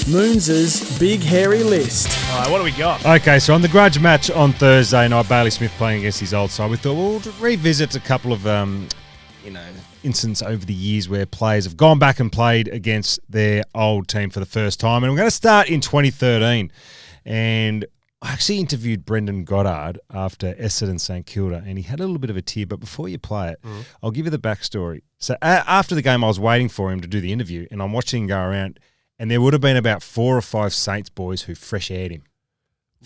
Moons' Big Hairy List. All right, what do we got? Okay, so on the grudge match on Thursday night, Bailey Smith playing against his old side, we thought we'll revisit a couple of incidents over the years where players have gone back and played against their old team for the first time. And we're going to start in 2013. And I actually interviewed Brendan Goddard after Essendon St Kilda, and he had a little bit of a tear. But before you play it, I'll give you the backstory. So after the game, I was waiting for him to do the interview, and I'm watching him go around, and there would have been about 4 or 5 Saints boys who fresh-aired him.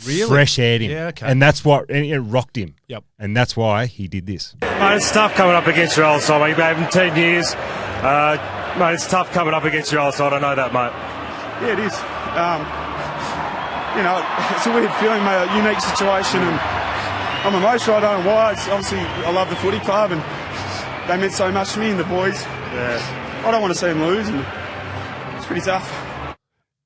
Really? Fresh-aired him. Yeah, okay. And that's what, and it rocked him. Yep. And that's why he did this. Mate, it's tough coming up against your old side, mate. You gave him 10 years. Mate, it's tough coming up against your old side. I know that, mate. Yeah, it is. It's a weird feeling, mate, a unique situation, and I'm emotional. I don't know why. It's obviously, I love the footy club, and they meant so much to me and the boys. Yeah. I don't want to see them lose, and it's pretty tough.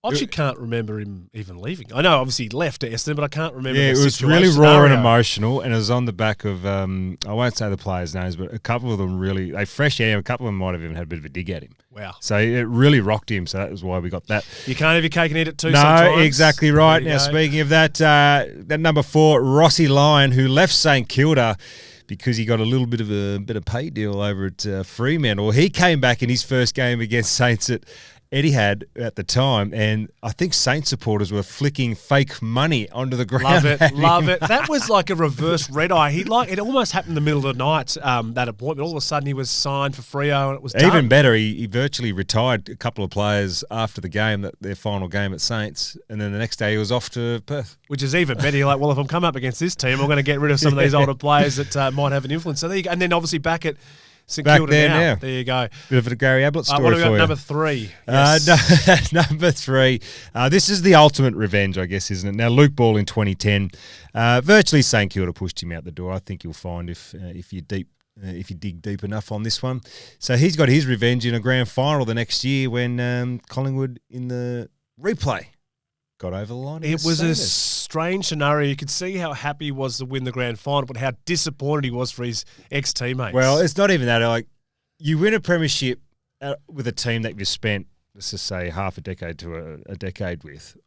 I actually can't remember him even leaving. I know, obviously, he left Essendon, but I can't remember Yeah, the it was situation. really raw and Scenario. emotional, and it was on the back of, I won't say the players' names, but a couple of them really, they fresh-aired him. A couple of them might have even had a bit of a dig at him. Wow. So it really rocked him, so that was why we got that. You can't have your cake and eat it too No, sometimes. exactly right. There you Now, go. speaking of that, that number 4, Rossi Lyon, who left St Kilda because he got a little bit of a better pay deal over at Fremantle. He came back in his first game against Saints at Etihad at the time, and I think Saints supporters were flicking fake money onto the ground. Love it. That was like a reverse red eye. It almost happened in the middle of the night, that appointment. All of a sudden, he was signed for Freo, and it was done. Even better, he virtually retired a couple of players after the game, their final game at Saints, and then the next day he was off to Perth. Which is even better. You're like, well, if I'm coming up against this team, I'm going to get rid of some of these older players that might have an influence. So there you go. And then obviously back at St Back Kilda there now. now. There you go. Bit of a Gary Ablett story What do we for got? you. Number 3. Yes. Number 3. This is the ultimate revenge, I guess, isn't it? Now, Luke Ball in 2010, virtually St Kilda pushed him out the door. I think you'll find if you dig deep enough on this one. So he's got his revenge in a grand final the next year when Collingwood in the replay got over the line. It was a strange scenario. You could see how happy he was to win the grand final, but how disappointed he was for his ex-teammates. Well, it's not even that. Like, you win a premiership with a team that you've spent, let's just say, half a decade to a decade with.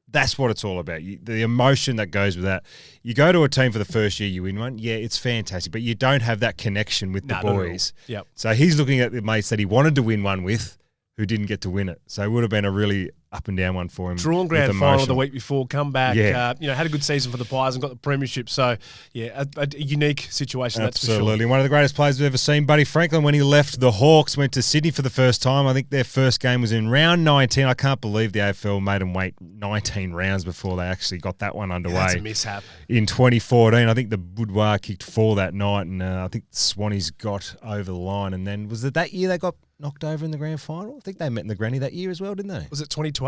That's what it's all about. The emotion that goes with that. You go to a team for the first year, you win one. Yeah, it's fantastic, but you don't have that connection with the boys. Yep. So he's looking at the mates that he wanted to win one with, who didn't get to win it. So it would have been a really up and down one for him. Drawn with grand final emotion. the week before, come back, Yeah. had a good season for the Pies and got the premiership. So, yeah, a unique situation, that's for sure. Absolutely. One of the greatest players we've ever seen, Buddy Franklin, when he left the Hawks, went to Sydney for the first time. I think their first game was in round 19. I can't believe the AFL made them wait 19 rounds before they actually got that one underway. That's a mishap. In 2014, I think the Boudoir kicked 4 that night, and I think the Swannies got over the line. And then, was it that year they got knocked over in the grand final? I think they met in the granny that year as well, didn't they? Was it 2012?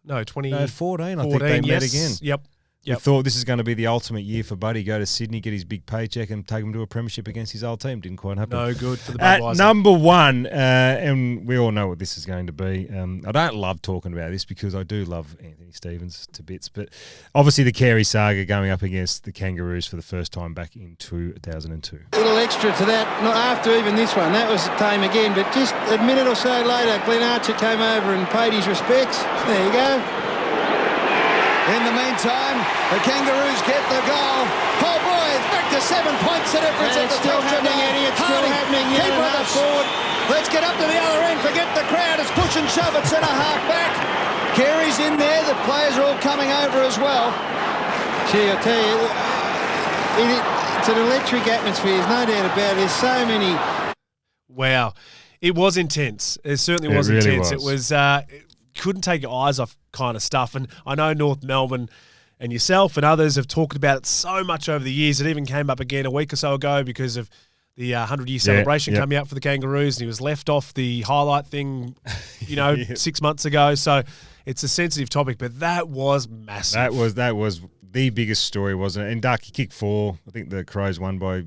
No, 2014. 14. I think they met again. Yep. We thought this is going to be the ultimate year for Buddy. Go to Sydney, get his big paycheck, and take him to a premiership against his old team. Didn't quite happen. No good for the At Budweiser. number 1, and we all know what this is going to be. I don't love talking about this because I do love Anthony Stevens to bits, but obviously the Carey saga going up against the Kangaroos for the first time back in 2002. A little extra to that, not after even this one. That was tame again, but just a minute or so later, Glenn Archer came over and paid his respects. There you go. In the meantime, the Kangaroos get the goal. Oh boy, it's back to 7 points the difference And at it's the still top. happening, Eddie. It's still happening. Keep Yeah, on the half. forward. Let's get up to the other end. Forget the crowd. It's push and shove at centre half back. Carey's in there. The players are all coming over as well. Gee, I tell you, it's an electric atmosphere. There's no doubt about it. There's so many. Wow. It was intense. It certainly was really intense. was. It was, couldn't take your eyes off kind of stuff. And I know North Melbourne and yourself and others have talked about it so much over the years. It even came up again a week or so ago because of the 100-year celebration coming out for the Kangaroos, and he was left off the highlight thing, 6 months ago. So it's a sensitive topic, but that was massive. That was the biggest story, wasn't it? And Darky kicked 4. I think the Crows won by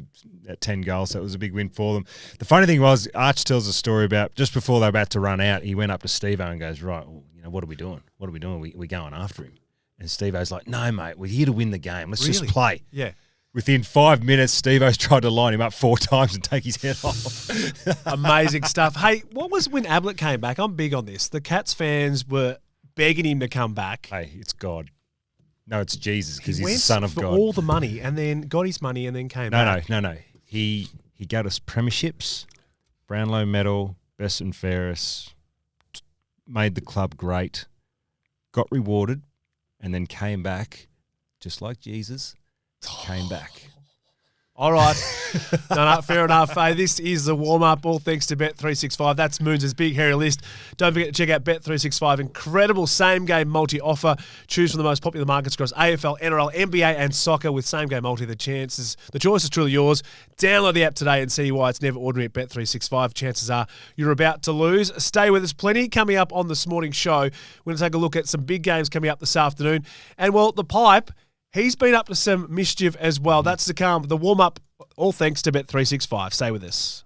10 goals, so it was a big win for them. The funny thing was, Arch tells a story about just before they were about to run out, he went up to Steve-O and goes, right, well, what are we doing? What are we doing? We're going after him. And Steve-O's like, no, mate, we're here to win the game. Let's just play. Yeah. Within 5 minutes, Steve-O's tried to line him up 4 times and take his head off. Amazing stuff. Hey, what was when Ablett came back? I'm big on this. The Cats fans were begging him to come back. Hey, it's God. No, it's Jesus because He he's the went son of for God. all the money and then got his money and then came back. No. He got us premierships, Brownlow medal, best and fairest, made the club great, got rewarded, and then came back, just like Jesus, came back. All right. No, fair enough. Hey, this is the warm-up, all thanks to Bet365. That's Moons' big, hairy list. Don't forget to check out Bet365. Incredible same-game multi-offer. Choose from the most popular markets across AFL, NRL, NBA, and soccer with same-game multi. The choice is truly yours. Download the app today and see why it's never ordinary at Bet365. Chances are you're about to lose. Stay with us. Plenty coming up on this morning's show. We're going to take a look at some big games coming up this afternoon. And, well, the Pipe... he's been up to some mischief as well. That's to come. The warm-up, all thanks to Bet365. Stay with us.